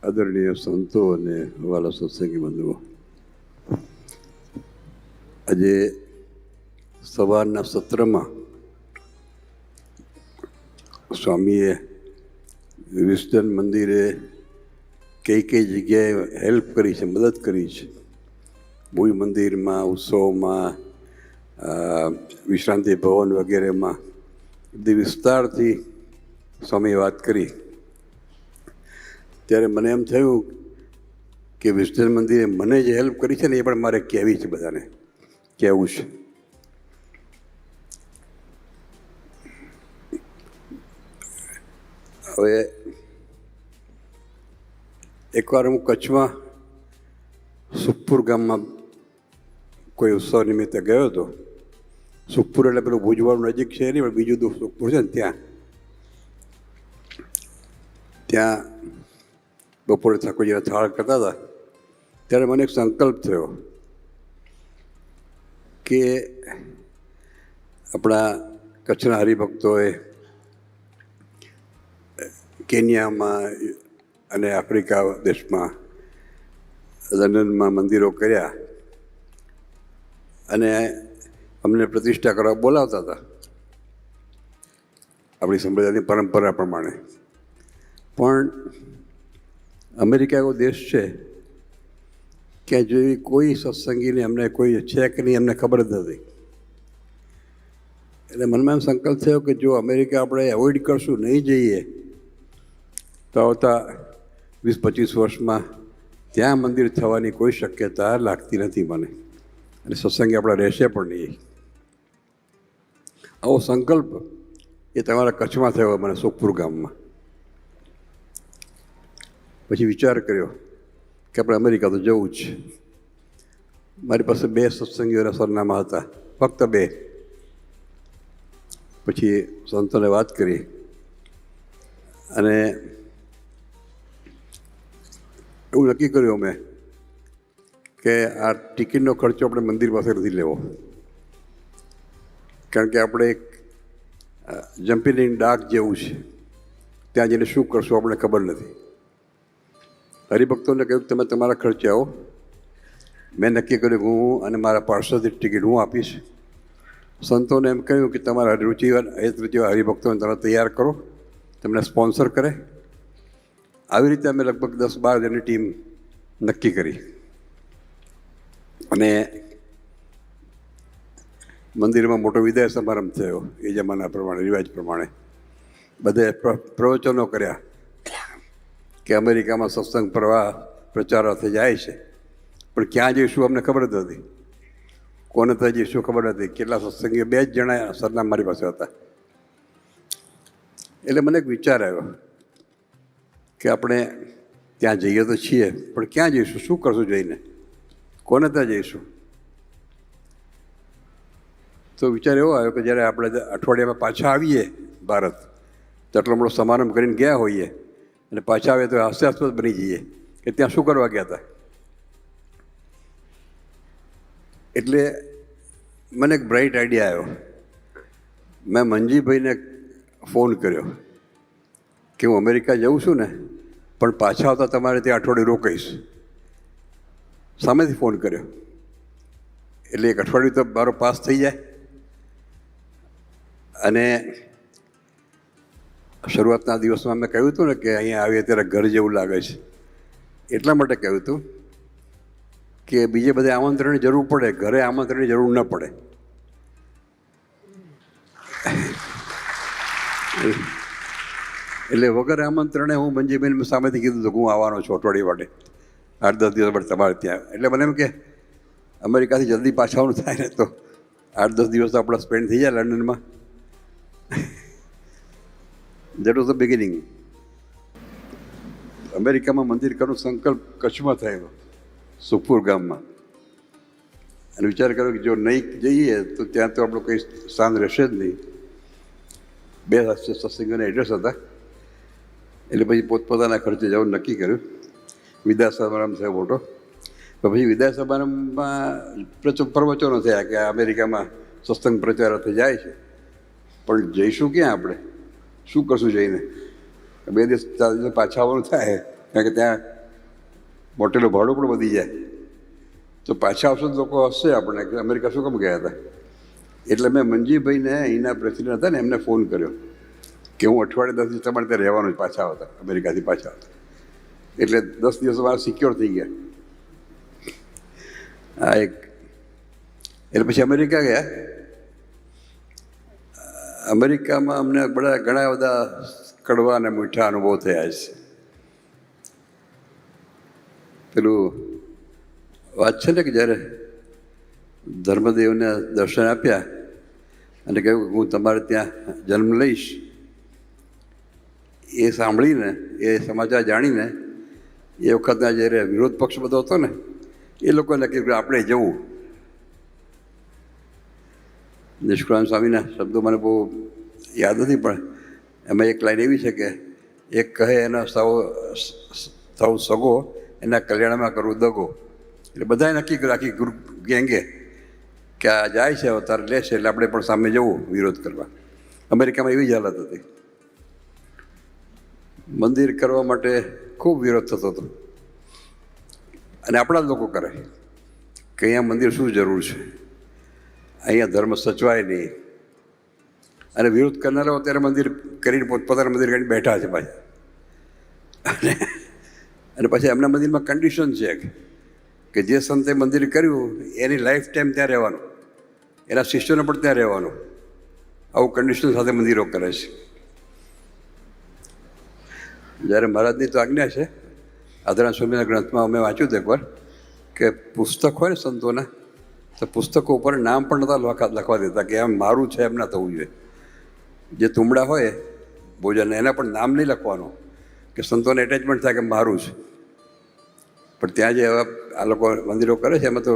આદરણીય સંતો અને વાલા સત્સંગી બંધુઓ, આજે સવારના સત્રમાં સ્વામીએ વિસ્ડન મંદિરે કઈ કઈ જગ્યાએ હેલ્પ કરી છે, મદદ કરી છે. ભુજ મંદિરમાં, ઉત્સવમાં, વિશ્રાંતિ ભવન વગેરેમાં બધી વિસ્તારથી સ્વામીએ વાત કરી. ત્યારે મને એમ થયું કે વિસ્ડન મંદિરે મને જે હેલ્પ કરી છે ને એ પણ મારે કહેવી છે, બધાને કહેવું છે. હવે એકવાર હું કચ્છમાં સુખપુર ગામમાં કોઈ ઉત્સવ નિમિત્તે ગયો હતો. સુખપુર એટલે પેલું ભુજવાળું નજીક છે નહીં, પણ બીજું સુખપુર છે ને ત્યાં બપોરે ઠાકોરજીના થાળ કરતા હતા. ત્યારે મને એક સંકલ્પ થયો કે આપણા કચ્છના હરિભક્તોએ કેન્યામાં અને આફ્રિકા દેશમાં, લંડનમાં મંદિરો કર્યા અને અમને પ્રતિષ્ઠા કરવા બોલાવતા હતા આપણી સંપ્રદાયની પરંપરા પ્રમાણે. પણ અમેરિકા એવો દેશ છે કે જેવી કોઈ સત્સંગીને અમને કોઈ છે કે નહીં અમને ખબર જ નથી. એટલે મનમાં એમ સંકલ્પ થયો કે જો અમેરિકા આપણે એવોઇડ કરશું, નહીં જઈએ, તો આવતા 20-25 વર્ષમાં ત્યાં મંદિર થવાની કોઈ શક્યતા લાગતી નથી મને, અને સત્સંગી આપણા રહેશે પણ નહીં. આવો સંકલ્પ એ તમારા કચ્છમાં થયો, મને સુખપુર ગામમાં. પછી વિચાર કર્યો કે આપણે અમેરિકા તો જવું જ છે. મારી પાસે 2 સત્સંગીઓના સરનામા હતા, ફક્ત 2. પછી સંતોને વાત કરી અને એવું નક્કી કર્યું અમે કે આ ટિકિટનો ખર્ચો આપણે મંદિર પાસે નથી લેવો, કારણ કે આપણે એક જમ્પિંગ ડાક જેવું છે. ત્યાં જઈને શું કરશું આપણને ખબર નથી. હરિભક્તોને કહ્યું તમે તમારા ખર્ચે આવો. મેં નક્કી કર્યું કે હું અને મારા પાર્ષદની ટિકિટ હું આપીશ. સંતોને એમ કહ્યું કે તમારા રુચિવાળા હરિભક્તોને તમે તૈયાર કરો, તમને સ્પોન્સર કરે. આવી રીતે અમે લગભગ 10-12 જણની ટીમ નક્કી કરી અને મંદિરમાં મોટો વિદાય સમારંભ થયો. એ જમાના પ્રમાણે, રિવાજ પ્રમાણે બધે પ્રવચનો કર્યા કે અમેરિકામાં સત્સંગ પ્રચાર અર્થે જાય છે, પણ ક્યાં જઈશું અમને ખબર જ નથી, કોને ત્યાં જઈશું ખબર નથી. કેટલા સત્સંગીઓ 2 જ જણા સરનામા મારી પાસે હતા. એટલે મને એક વિચાર આવ્યો કે આપણે ત્યાં જઈએ તો છીએ, પણ ક્યાં જઈશું, શું કરશું જઈને, કોને ત્યાં જઈશું? તો વિચાર એવો આવ્યો કે જ્યારે આપણે અઠવાડિયામાં પાછા આવીએ ભારત, તો આટલો મોટો સમારંભ કરીને ગયા હોઈએ અને પાછા આવે તો હાસ્યાસ્પદ બની જઈએ કે ત્યાં શું કરવા ગયા હતા. એટલે મને એક બ્રાઇટ આઈડિયા આવ્યો. મેં મંજીભાઈને ફોન કર્યો કે હું અમેરિકા જઉં છું ને, પણ પાછા આવતા તમારે ત્યાં અઠવાડિયું રોકાઈશ. સામેથી ફોન કર્યો એટલે એક અઠવાડિયું તો મારો પાસ થઈ જાય. અને શરૂઆતના દિવસમાં મેં કહ્યું હતું ને કે અહીંયા આવીએ ત્યારે ઘર જેવું લાગે છે, એટલા માટે કહ્યું હતું કે બીજે બધે આમંત્રણની જરૂર પડે, ઘરે આમંત્રણની જરૂર ન પડે. એટલે વગર આમંત્રણે હું મંજીબેન સામેથી કીધું હતું કે હું આવવાનો છું અઠવાડિયા માટે, 8-10 દિવસ માટે તમારે ત્યાં. એટલે મને એમ કે અમેરિકાથી જલ્દી પાછાનું થાય ને તો 8-10 દિવસ તો આપણા સ્પેન્ડ થઈ જાય લંડનમાં. That was the beginning. અમેરિકામાં મંદિર કરવાનો સંકલ્પ કચ્છમાં થયેલો, સુખપુર ગામમાં. અને વિચાર કર્યો કે જો નહીં જઈએ તો ત્યાં તો આપણું કંઈ સ્થાન રહેશે જ નહીં. 2 સત્સંગોના એડ્રેસ હતા. એટલે પછી પોતપોતાના ખર્ચે જવાનું નક્કી કર્યું. વિદાય સમારંભ થયો મોટો. પછી વિદાય સમારંભમાં પ્રવચનો થયા કે અમેરિકામાં સત્સંગ પ્રચાર થઈ જાય છે, પણ જઈશું ક્યાં આપણે, શું કરશું જઈને? 2 દિવસ 4 દિવસ પાછા આવવાનું થાય કારણ કે ત્યાં હોટેલો ભાડું પણ વધી જાય. તો પાછા આવશો તો લોકો હસશે આપણે કે અમેરિકા શું કેમ ગયા હતા. એટલે મેં મંજીભાઈને અહીંના પ્રેસિડન્ટ હતા ને એમને ફોન કર્યો કે હું અઠવાડિયે 10 દિવસ તમારે ત્યાં રહેવાનું જ પાછા આવતા, અમેરિકાથી પાછા આવતા. એટલે 10 દિવસ મારા સિક્યોર થઈ ગયા. હા એટલે પછી અમેરિકા ગયા. અમેરિકામાં અમને ઘણા બધા કડવા અને મીઠા અનુભવ થયા છે. પેલું વાત છે ને કે જ્યારે ધર્મદેવને દર્શન આપ્યા અને કહ્યું હું તમારે ત્યાં જન્મ લઈશ, એ સાંભળીને, એ સમાચાર જાણીને એ વખતના જ્યારે વિરોધ પક્ષ બધો હતો ને એ લોકોએ નક્કી કર્યું આપણે જવું. નિષ્કુળાનંદ સ્વામીના શબ્દો મને બહુ યાદ નથી, પણ એમાં એક લાઈન એવી છે કે એક કહે એનો સૌ સગો એના કલ્યાણમાં કરવું દગો. એટલે બધાએ નક્કી કર્યું, આખી ગ્રુપ ગેંગે કે આ જાય છે અવતાર લેશે એટલે આપણે પણ સામે જવું વિરોધ કરવા. અમેરિકામાં એવી જ હાલત હતી. મંદિર કરવા માટે ખૂબ વિરોધ થતો હતો અને આપણા જ લોકો કરે કે અહીંયા મંદિર શું જરૂર છે, અહીંયા ધર્મ સચવાય નહીં. અને વિરોધ કરનારાઓ અત્યારે મંદિર કરીને પોતપોતાના મંદિર કરીને બેઠા છે પાછા. અને પછી એમના મંદિરમાં કન્ડિશન છે કે જે સંતે મંદિર કર્યું એની લાઈફ ટાઈમ ત્યાં રહેવાનું, એના શિષ્યોને પણ ત્યાં રહેવાનું. આવું કન્ડિશન સાથે મંદિરો કરે છે. જ્યારે મહારાજની તો આજ્ઞા છે, આદરણીય સ્વામીના ગ્રંથમાં અમે વાંચ્યું હતું એકવાર કે પુસ્તક હોય ને સંતોના, તો પુસ્તકો ઉપર નામ પણ નહોતા લખવા દેતા કે આમ મારું છે એમ ના થવું જોઈએ. જે તુંબડા હોય ભોજન એના પણ નામ નહીં લખવાનું કે સંતોને એટેચમેન્ટ થાય કે મારું છે. પણ ત્યાં જે આ લોકો મંદિરો કરે છે એમાં તો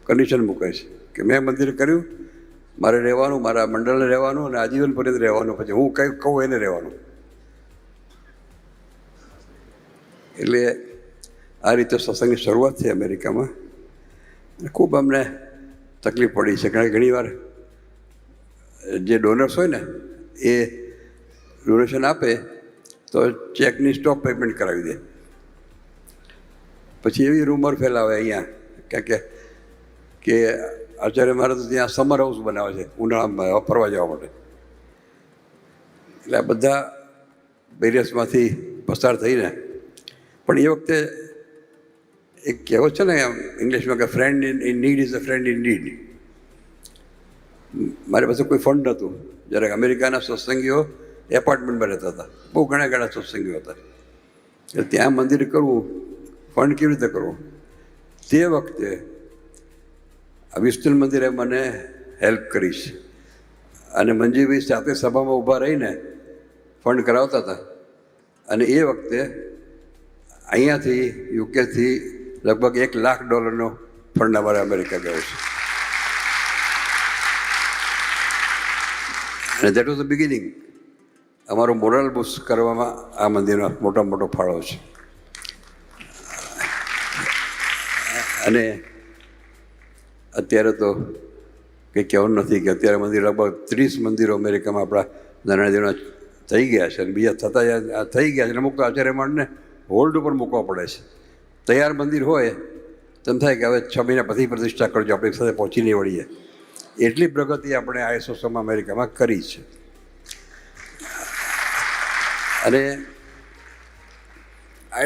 કન્ડિશન મૂકે છે કે મેં મંદિર કર્યું, મારે રહેવાનું, મારા મંડળને રહેવાનું અને આજીવન પર્યંત રહેવાનું, પછી હું કંઈ કહું એને રહેવાનું. એટલે આ રીતે સત્સંગની શરૂઆત થઈ અમેરિકામાં. ખૂબ અમને તકલીફ પડી છે, કારણ કે ઘણીવાર જે ડોનર્સ હોય ને એ ડોનેશન આપે તો ચેકની સ્ટોક પેમેન્ટ કરાવી દે. પછી એવી રૂમર ફેલાવે અહીંયા કે આચાર્ય મહારાજ તો ત્યાં સમર હાઉસ બનાવે છે ઉનાળામાં ફરવા જવા માટે. એટલે આ બધા બેરિયર્સમાંથી પસાર થઈને પણ એ વખતે એક કહેવત છે ને ઇંગ્લિશમાં કે friend in need is a friend in need. મારી પાસે કોઈ ફંડ નહોતું. જ્યારે અમેરિકાના સત્સંગીઓ એપાર્ટમેન્ટમાં રહેતા હતા, બહુ ઘણા સત્સંગીઓ હતા. એટલે ત્યાં મંદિર કરવું, ફંડ કેવી રીતે કરવું? તે વખતે આ વિષ્ણુ મંદિરે મને હેલ્પ કરી છે. અને મંજીભાઈ સાથે સભામાં ઊભા રહીને ફંડ કરાવતા હતા. અને એ વખતે અહીંયાથી યુકેથી લગભગ $1 લાખ ફંડ અમારે અમેરિકા ગયો છે. અને દેટ વોઝ ધ બિગિનિંગ. અમારો મોરલ બુસ્ટ કરવામાં આ મંદિરનો મોટો ફાળો છે. અને અત્યારે તો કંઈ કહેવાનું નથી કે અત્યારે મંદિર લગભગ 30 મંદિરો અમેરિકામાં આપણા નારાયણદેવના થઈ ગયા છે અને બીજા થતા થઈ ગયા છે. અમુક તો આચાર્ય માંડને હોલ્ડ ઉપર મૂકવા પડે છે. તૈયાર મંદિર હોય તેમ થાય કે હવે 6 મહિના પછી પ્રતિષ્ઠા કરજો, આપણે એક સાથે પહોંચી નહીં વળીએ. એટલી પ્રગતિ આપણે ISOમાં અમેરિકામાં કરી છે. અને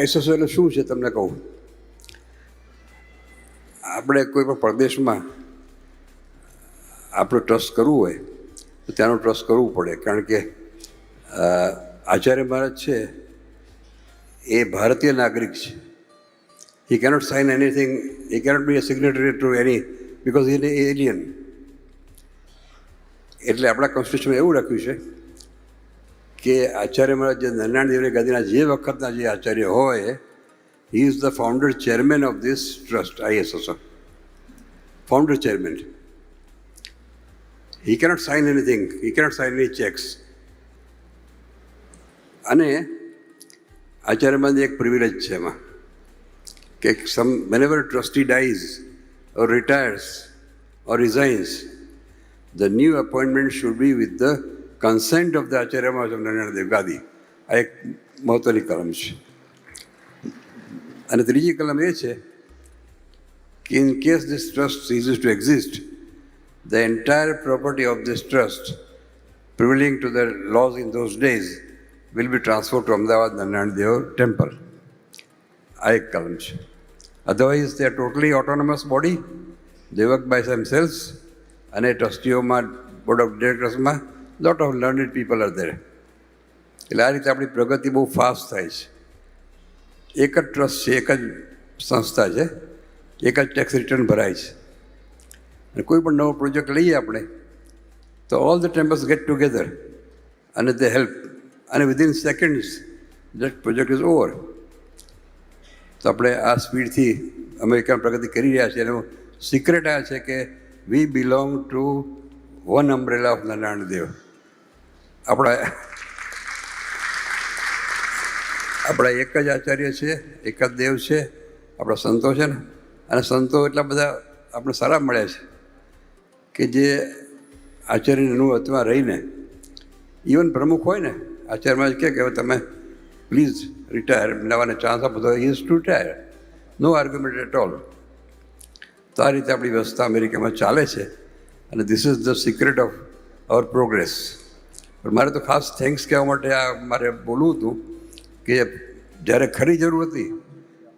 ISO એટલે શું છે તમને કહું. આપણે કોઈ પણ પ્રદેશમાં આપણો ટ્રસ્ટ કરવું હોય તો ત્યાંનો ટ્રસ્ટ કરવું પડે. કારણ કે આચાર્ય મહારાજ છે એ ભારતીય નાગરિક છે. He cannot sign anything, he cannot be a signatory to any because he is an alien. એટલે આપણા કોન્સ્ટિટ્યુશનમાં એવું લખ્યું છે કે આચાર્ય મહારાજ જે નારાયણ દેવની ગાદીના જે વખતના જે આચાર્ય હોય, he is the founder chairman of this trust, ISO. Founder chairman. He cannot sign anything, he cannot sign any checks. અને આચાર્ય મહારાજ એક પ્રિવિલેજ છે એમાં કે whenever a trustee dies or retires or resigns, the new appointment should be with the consent of the Acharya Maharaj of Narayana Dev Gadi. આ એક મહત્વની કલમ છે. અને ત્રીજી કલમ એ છે કે in case this trust ceases to exist, the entire property of this trust prevailing to the laws in those days will be transferred to Ahmedabad Narayana Dev temple. આ એક કલમ છે. Otherwise they are totally autonomous body, they work by themselves, અને ટ્રસ્ટીઓમાં board of ડિરેક્ટર્સમાં lot of learned people are there. એટલે આ રીતે આપણી પ્રગતિ બહુ ફાસ્ટ થાય છે. એક જ ટ્રસ્ટ છે, એક જ સંસ્થા છે, એક જ ટેક્સ રિટર્ન ભરાય છે. અને કોઈ પણ નવો પ્રોજેક્ટ લઈએ આપણે તો all the temples get together અને દે હેલ્પ, અને within seconds that project is over. તો આપણે આ સ્પીડથી અમેરિકામાં પ્રગતિ કરી રહ્યા છીએ. એનું સિક્રેટ આ છે કે we belong to one umbrella of Narayan Dev. આપણા એક જ આચાર્ય છે, એક જ દેવ છે, આપણા સંતો છે ને. અને સંતો એટલા બધા આપણે સારા મળ્યા છે કે જે આચાર્યની અનુગતમાં રહીને, ઇવન પ્રમુખ હોય ને, આચાર્યમાં જ કહે કે હવે તમે પ્લીઝ રિટાયર, નવાને ચાન્સ આપો, તો he is to retire, no argument at all. તો આ રીતે આપણી વ્યવસ્થા અમેરિકામાં ચાલે છે, અને this is the secret of our progress. પણ મારે તો ખાસ થેન્ક્સ કહેવા માટે આ મારે બોલવું હતું કે જ્યારે ખરી જરૂર હતી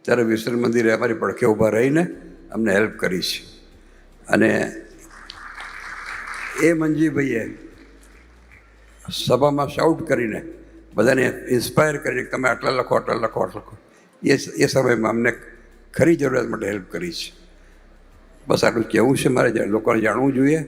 ત્યારે વિશ્વ મંદિરે અમારી પડખે ઊભા રહીને અમને હેલ્પ કરી છે. અને એ મંજીભાઈએ સભામાં શાઉટ કરીને બધાને ઇન્સ્પાયર કરીને તમે આટલા લખો, આટલા લખો, આટલા લખો, એ સમયમાં અમને ખરી જરૂરિયાત માટે હેલ્પ કરી છે. બસ આટલું કહેવું છે મારે, લોકોને જાણવું જોઈએ.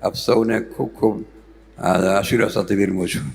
આપ સૌને ખૂબ ખૂબ આશીર્વાદ સાથે વિરમું છું.